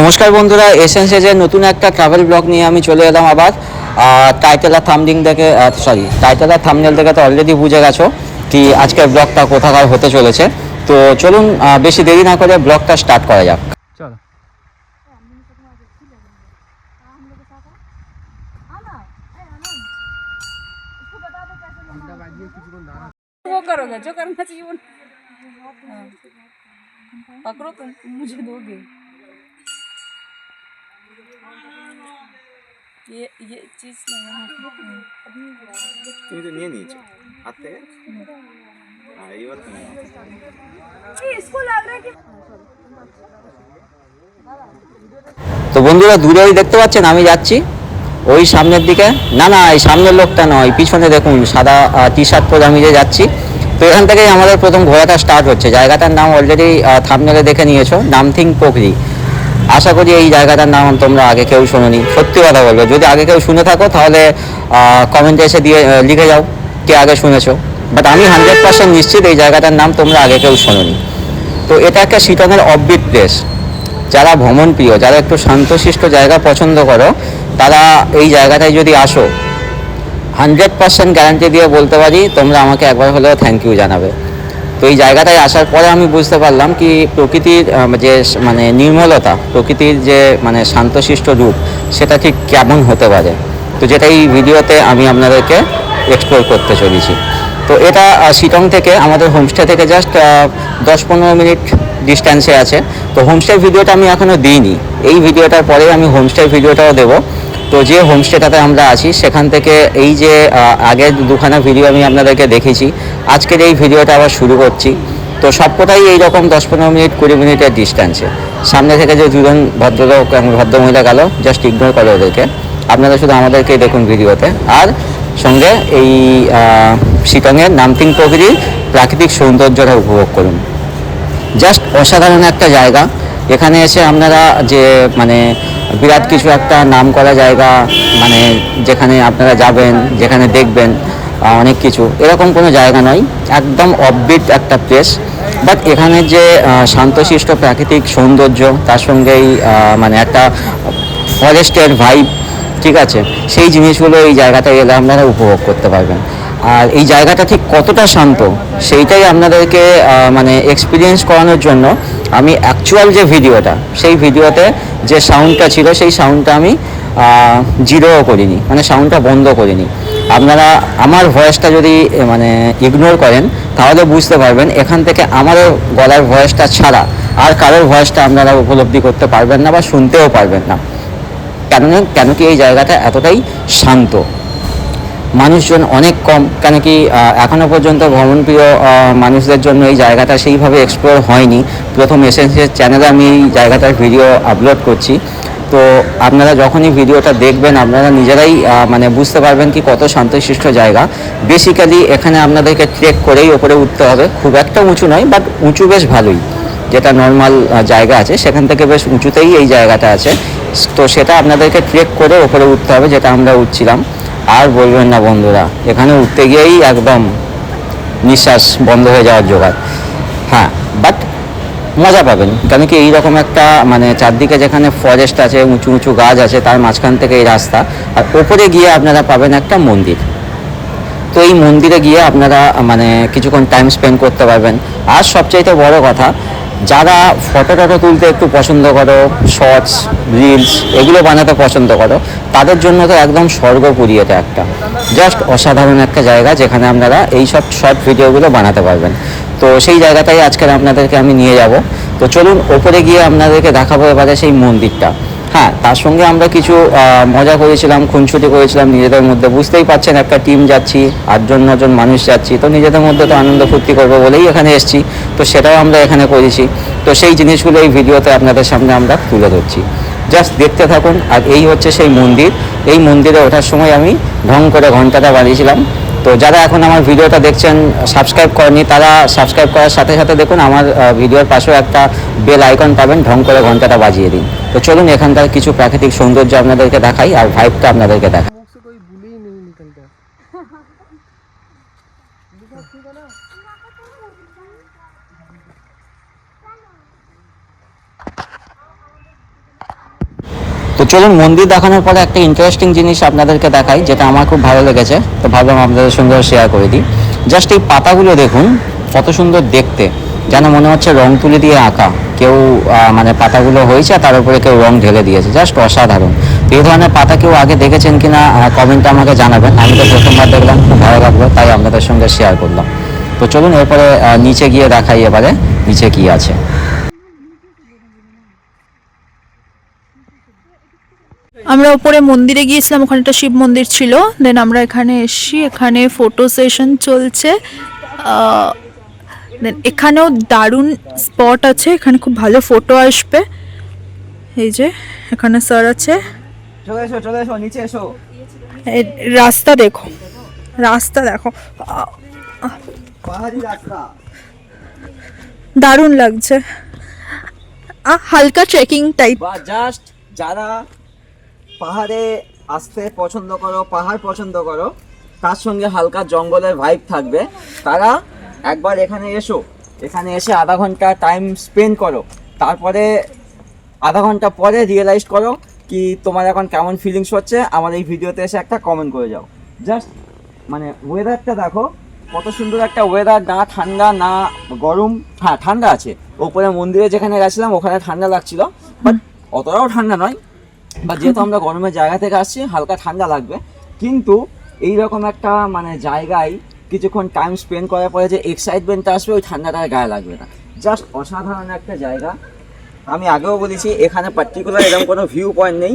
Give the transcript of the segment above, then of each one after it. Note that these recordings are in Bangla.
নমস্কার বন্ধুরা, এসেন্সেজের নতুন একটা ট্রাভেল ব্লগ নিয়ে আমি চলে এলাম আবার। টাইটেল আর থাম্বনেল থেকে তো অলরেডি বুঝে গেছো কি আজকের ব্লগটা কোথাকার হতে চলেছে। তো চলুন বেশি দেরি না করে ব্লগটা স্টার্ট করা যাক। চলো। वो करोगे जो करना चाहिए वो पकड़ो तुम मुझे दोगे ये चीज তুমি তো নিয়ে নিয়েছো হাত থেকে। এইবার इसको लग रहा है कि তো বন্ধুরা, দূরেই দেখতে পাচ্ছেন আমি যাচ্ছি ওই সামনের দিকে। না না, এই সামনের লোকটা নয়, পিছনে দেখুন সাদা টি শার্ট পরে আমি যে যাচ্ছি। তো এখান থেকেই আমাদের প্রথম ঘোরাটা স্টার্ট হচ্ছে। জায়গাটার নাম অলরেডি থাম্বনেলে দেখে নিয়েছো, নামথিং পোখরি। আশা করি এই জায়গাটার নাম তোমরা আগে কেউ শোনোনি। সত্যি কথা বলবো, যদি আগে কেউ শুনে থাকো তাহলে কমেন্টে এসে দিয়ে লিখে যাও কে আগে শুনেছো। বাট আমি 100% নিশ্চিত এই জায়গাটার নাম তোমরা আগে কেউ শোনোনি। তো এটা একটা শিটংয়ের অফবিট প্লেস। যারা ভ্রমণ প্রিয়, যারা একটু শান্তশিষ্ট জায়গা পছন্দ করো, তারা এই জায়গাটায় যদি আসো 100% গ্যারান্টি দিয়ে বলতে পারি তোমরা আমাকে একবার হলেও থ্যাংক ইউ জানাবে। তো এই জায়গাটায় আসার পরে আমি বুঝতে পারলাম কি প্রকৃতির যে মানে নির্মলতা, প্রকৃতির যে মানে শান্তশিষ্ট রূপ, সেটা ঠিক কেমন হতে পারে। তো যেটা এই ভিডিওতে আমি আপনাদেরকে এক্সপ্লোর করতে চলেছি। তো এটা শিটং থেকে, আমাদের হোমস্টে থেকে জাস্ট 10-15 মিনিট ডিস্ট্যান্সে আছে। তো হোমস্টের ভিডিওটা আমি এখনও দিইনি, এই ভিডিওটার পরে আমি হোমস্টের ভিডিওটাও দেবো। তো যে হোমস্টেটাতে আমরা আছি সেখান থেকে এই যে আগের দুখানা ভিডিও আমি আপনাদেরকে দেখেছি, আজকের এই ভিডিওটা আবার শুরু করছি। তো সবকটাই এইরকম 10-15 মিনিট 20 মিনিটের ডিস্ট্যান্সে। সামনে থেকে যে দুজন ভদ্রলোক ভদ্রমহিলা গেল, জাস্ট ইগনোর করে ওদেরকে। আপনারা শুধু আমাদেরকেই দেখুন ভিডিওতে, আর সঙ্গে এই শিটংয়ের নামথিং পোখরির প্রাকৃতিক সৌন্দর্যটা উপভোগ করুন। জাস্ট অসাধারণ একটা জায়গা। এখানে এসে আপনারা যে মানে বিরাট কিছু একটা নাম করা জায়গা, মানে যেখানে আপনারা যাবেন, যেখানে দেখবেন অনেক কিছু, এরকম কোনো জায়গা নয়। একদম অফবিট একটা প্লেস। বাট এখানে যে শান্তশিষ্ট প্রাকৃতিক সৌন্দর্য, তার সঙ্গেই মানে একটা ফরেস্টের ভাইব, ঠিক আছে, সেই জিনিসগুলো এই জায়গাটায় এলে আপনারা উপভোগ করতে পারবেন। আর এই জায়গাটা ঠিক কতটা শান্ত সেইটাই আপনাদেরকে মানে এক্সপিরিয়েন্স করানোর জন্য আমি অ্যাকচুয়াল যে ভিডিওটা, সেই ভিডিওতে যে সাউন্ডটা ছিল সেই সাউন্ডটা আমি জিরোও করিনি, মানে সাউন্ডটা বন্ধ করিনি। আপনারা আমার ভয়েসটা যদি মানে ইগনোর করেন তাহলে বুঝতে পারবেন এখান থেকে আমার গলার ভয়েসটা ছাড়া আর কারোর ভয়েসটা আপনারা উপলব্ধি করতে পারবেন না বা শুনতেও পারবেন না। কেন কি এই জায়গাটা এতটাই শান্ত, মানুষজন অনেক কম। কেন কি এখনও পর্যন্ত ভ্রমণপ্রিয় মানুষদের জন্য এই জায়গাটা সেইভাবে এক্সপ্লোর হয়নি। প্রথম এসেন্সের চ্যানেলে আমি এই জায়গাটার ভিডিও আপলোড করছি। তো আপনারা যখনই ভিডিওটা দেখবেন আপনারা নিজেরাই মানে বুঝতে পারবেন কি কত শান্তশিষ্ট জায়গা। বেসিক্যালি এখানে আপনাদেরকে ট্রেক করেই ওপরে উঠতে হবে। খুব একটা উঁচু নয়, বাট উঁচু বেশ ভালোই। যেটা নর্মাল জায়গা আছে সেখান থেকে বেশ উঁচুতেই এই জায়গাটা আছে। তো সেটা আপনাদেরকে ট্রেক করে ওপরে উঠতে হবে, যেটা আমরা উঠছিলাম। আর বলবেন না বন্ধুরা, এখানে উঠতে গিয়েই একদম নিঃশ্বাস বন্ধ হয়ে যাওয়ার জোগাড়। হ্যাঁ, বাট মজা পাবেন। কেন কি এইরকম একটা মানে চারদিকে যেখানে ফরেস্ট আছে, উঁচু উঁচু গাছ আছে, তার মাঝখান থেকে এই রাস্তা, আর ওপরে গিয়ে আপনারা পাবেন একটা মন্দির। তো এই মন্দিরে গিয়ে আপনারা মানে কিছুক্ষণ টাইম স্পেন্ড করতে পারবেন। আর সবচাইতে বড় কথা, যারা ফটো টটো তুলতে একটু পছন্দ করো, শর্টস রিলস এগুলো বানাতে পছন্দ করো, তাদের জন্য তো একদম স্বর্গপুরী। এটা একটা জাস্ট অসাধারণ একটা জায়গা যেখানে আপনারা এই সব শর্ট ভিডিওগুলো বানাতে পারবেন। তো সেই জায়গাটাই আজকে আপনাদেরকে আমি নিয়ে যাব। তো চলুন ওপরে গিয়ে আপনাদেরকে দেখাবো এবারে সেই মন্দিরটা। হ্যাঁ, তার সঙ্গে আমরা কিছু মজা করেছিলাম, খুনসুটি করেছিলাম নিজেদের মধ্যে। বুঝতেই পারছেন একটা টিম যাচ্ছি, 8-9 জন মানুষ যাচ্ছি, তো নিজেদের মধ্যে তো আনন্দ ফুর্তি করবো বলেই এখানে এসেছি। তো সেটাও আমরা এখানে করেছি। তো সেই জিনিসগুলো এই ভিডিওতে আপনাদের সামনে আমরা তুলে ধরছি। জাস্ট দেখতে থাকুন। আর এই হচ্ছে সেই মন্দির। এই মন্দিরে ওঠার সময় আমি ঢং করে ঘন্টাটা বানিয়েছিলাম। তো যারা এখন আমার ভিডিওটা দেখছেন সাবস্ক্রাইব করেনি, তারা সাবস্ক্রাইব করার সাথে সাথে দেখুন আমার ভিডিওর পাশেও একটা বেল আইকন পাবেন, ঢং করে ঘন্টাটা বাজিয়ে দিন। তো চলুন এখানকার কিছু প্রাকৃতিক সৌন্দর্য আপনাদেরকে দেখাই আর ভাইবটা আপনাদেরকে দেখাই। চলুন মন্দির দেখানোর পরে একটা ইন্টারেস্টিং জিনিস আপনাদেরকে দেখাই, যেটা আমার খুব ভালো লেগেছে, তো ভাবলাম আপনাদের সঙ্গে শেয়ার করে দিই। জাস্ট এই পাতাগুলো দেখুন কত সুন্দর দেখতে, যেন মনে হচ্ছে রং তুলি দিয়ে আঁকা। কেউ মানে পাতাগুলো হয়েছে তার উপরে কেউ রং ঢেলে দিয়েছে, জাস্ট অসাধারণ। তো এই ধরনের পাতা কেউ আগে দেখেছেন কিনা কমেন্টে আমাকে জানাবেন। আমি তো প্রথমবার দেখলাম, খুব ভালো লাগলো, তাই আপনাদের সঙ্গে শেয়ার করলাম। তো চলুন এরপরে নিচে গিয়ে দেখাই এবারে নিচে কি আছে। আমরা উপরে মন্দিরে গিয়েছিলাম, ওখানে একটা শিব মন্দির ছিল। দেন আমরা এখানে এসছি, এখানে ফটো সেশন চলছে। দেন এখানেও দারুণ স্পট আছে, এখানে খুব ভালো ফটো আসবে। এই যে এখানে স্যার আছে। চলে এসো নিচে এসো। এই রাস্তা দেখো, রাস্তা দেখো, পাহাড়ি রাস্তা, দারুণ লাগছে। হালকা ট্রেকিং টাইপ। বা জাস্ট যারা পাহাড়ে আসতে পছন্দ করো, পাহাড় পছন্দ করো, তার সঙ্গে হালকা জঙ্গলের ভাইব থাকবে, তারা একবার এখানে এসো। এখানে এসে আধা ঘন্টা টাইম স্পেন্ড করো, তারপরে আধা ঘন্টা পরে রিয়েলাইজ করো কি তোমার এখন কেমন ফিলিংস হচ্ছে। আমার এই ভিডিওতে এসে একটা কমেন্ট করে যাও। জাস্ট মানে ওয়েদারটা দেখো, কত সুন্দর একটা ওয়েদার, না ঠান্ডা না গরম। হ্যাঁ ঠান্ডা আছে, ওপরে মন্দিরে যেখানে গেছিলাম ওখানে ঠান্ডা লাগছিল, বাট অতটাও ঠান্ডা নয়। বা যেহেতু আমরা গরমের জায়গা থেকে আসছি, হালকা ঠান্ডা লাগবে। কিন্তু এইরকম একটা মানে জায়গায় কিছুক্ষণ টাইম স্পেন্ড করার পরে যে এক্সাইটমেন্টটা আসবে, ওই ঠান্ডাটা গায়ে লাগবে না। জাস্ট অসাধারণ একটা জায়গা। আমি আগেও বলেছি এখানে পার্টিকুলার এরকম কোনো ভিউ পয়েন্ট নেই।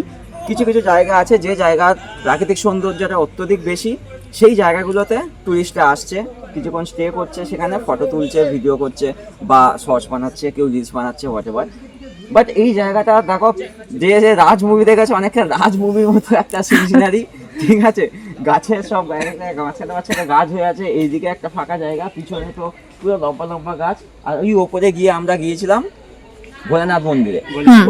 কিছু কিছু জায়গা আছে যে জায়গার প্রাকৃতিক সৌন্দর্যটা অত্যধিক বেশি, সেই জায়গাগুলোতে টুরিস্টরা আসছে, কিছুক্ষণ স্টে করছে, সেখানে ফটো তুলছে, ভিডিও করছে, বা শর্টস বানাচ্ছে, কেউ রিলস বানাচ্ছে, হোয়াট এভার। বাট এই জায়গাটা দেখো, যে যে রাজ মুভি দেখেছে, অনেকটা রাজ মুভির মতো একটা সিনারি, ঠিক আছে। গাছের সব গাছাতে গাছ হয়ে আছে, এইদিকে একটা ফাঁকা জায়গা, পিছনে তো পুরো লম্বা লম্বা গাছ। আর ওই ওপরে গিয়ে আমরা গিয়েছিলাম ভোলেনাথ মন্দিরে।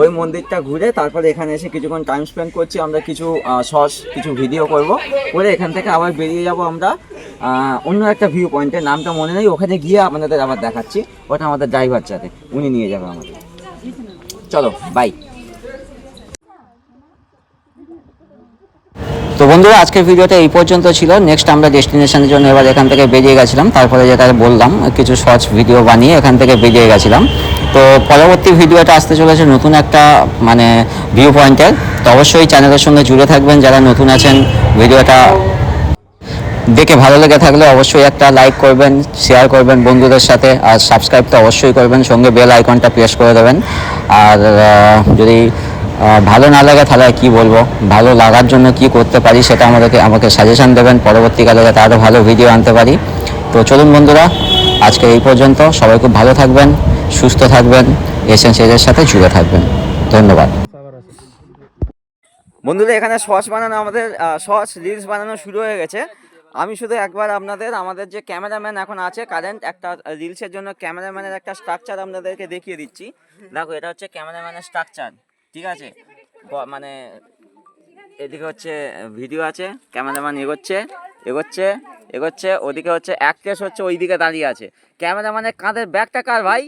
ওই মন্দিরটা ঘুরে তারপরে এখানে এসে কিছুক্ষণ টাইম স্পেন্ড করছি। আমরা কিছু শর্টস, কিছু ভিডিও করব, করে এখান থেকে আবার বেরিয়ে যাব আমরা অন্য একটা ভিউ পয়েন্টের নামটা মনে নেই, ওখানে গিয়ে আপনাদের আবার দেখাচ্ছি। ওটা আমাদের ড্রাইভার সাথে, উনি নিয়ে যাবে আমাদের। চলো বাই। তো বন্ধুরা আজকের ভিডিওটা এই পর্যন্ত ছিল। নেক্সট আমরা ডেস্টিনেশনের জন্য এবার এখান থেকে বেরিয়ে গেছিলাম, তারপরে যেটা বললাম কিছু শর্টস ভিডিও বানিয়ে এখান থেকে বেরিয়ে গেছিলাম। তো পরবর্তী ভিডিওটা আসতে চলেছে নতুন একটা মানে ভিউ পয়েন্টের। তো অবশ্যই চ্যানেলের সঙ্গে জুড়ে থাকবেন যারা নতুন আছেন। ভিডিওটা দেখে ভালো লেগে থাকলে অবশ্যই একটা লাইক করবেন, শেয়ার করবেন বন্ধুদের সাথে, আর সাবস্ক্রাইব তো অবশ্যই করবেন, সঙ্গে বেল আইকনটা প্রেস করে দেবেন। আর যদি ভালো না লাগে তাহলে কি বলবো, ভালো লাগার জন্য কি করতে পারি সেটা আমাকে সাজেশন দেবেন, পরবর্তীকালে যাতে আরও ভালো ভিডিও আনতে পারি। তো চলুন বন্ধুরা, আজকে এই পর্যন্ত। সবাই খুব ভালো থাকবেন, সুস্থ থাকবেন, এসেন্সিয়ালের সাথে জুড়ে থাকবেন। ধন্যবাদ বন্ধুরা। এখানে শর্টস বানানো, আমাদের শর্টস রিলস বানানো শুরু হয়ে গেছে। আমি শুধু একবার আমাদের যে ক্যামেরাম্যান এখন আছে কারেন্ট, একটা রিলসের জন্য ক্যামেরাম্যানের একটা স্ট্রাকচার আপনাদেরকে দেখিয়ে দিচ্ছি। দেখো এটা হচ্ছে ক্যামেরাম্যানের স্ট্রাকচার, ঠিক আছে। মানে এদিকে হচ্ছে ভিডিও আছে, ক্যামেরাম্যান এগোচ্ছে এগোচ্ছে এগোচ্ছে, ওদিকে হচ্ছে অ্যাক্ট্রেস হচ্ছে ওইদিকে দাঁড়িয়ে আছে। ক্যামেরাম্যানের কাঁধের ব্যাগটা কার ভাই?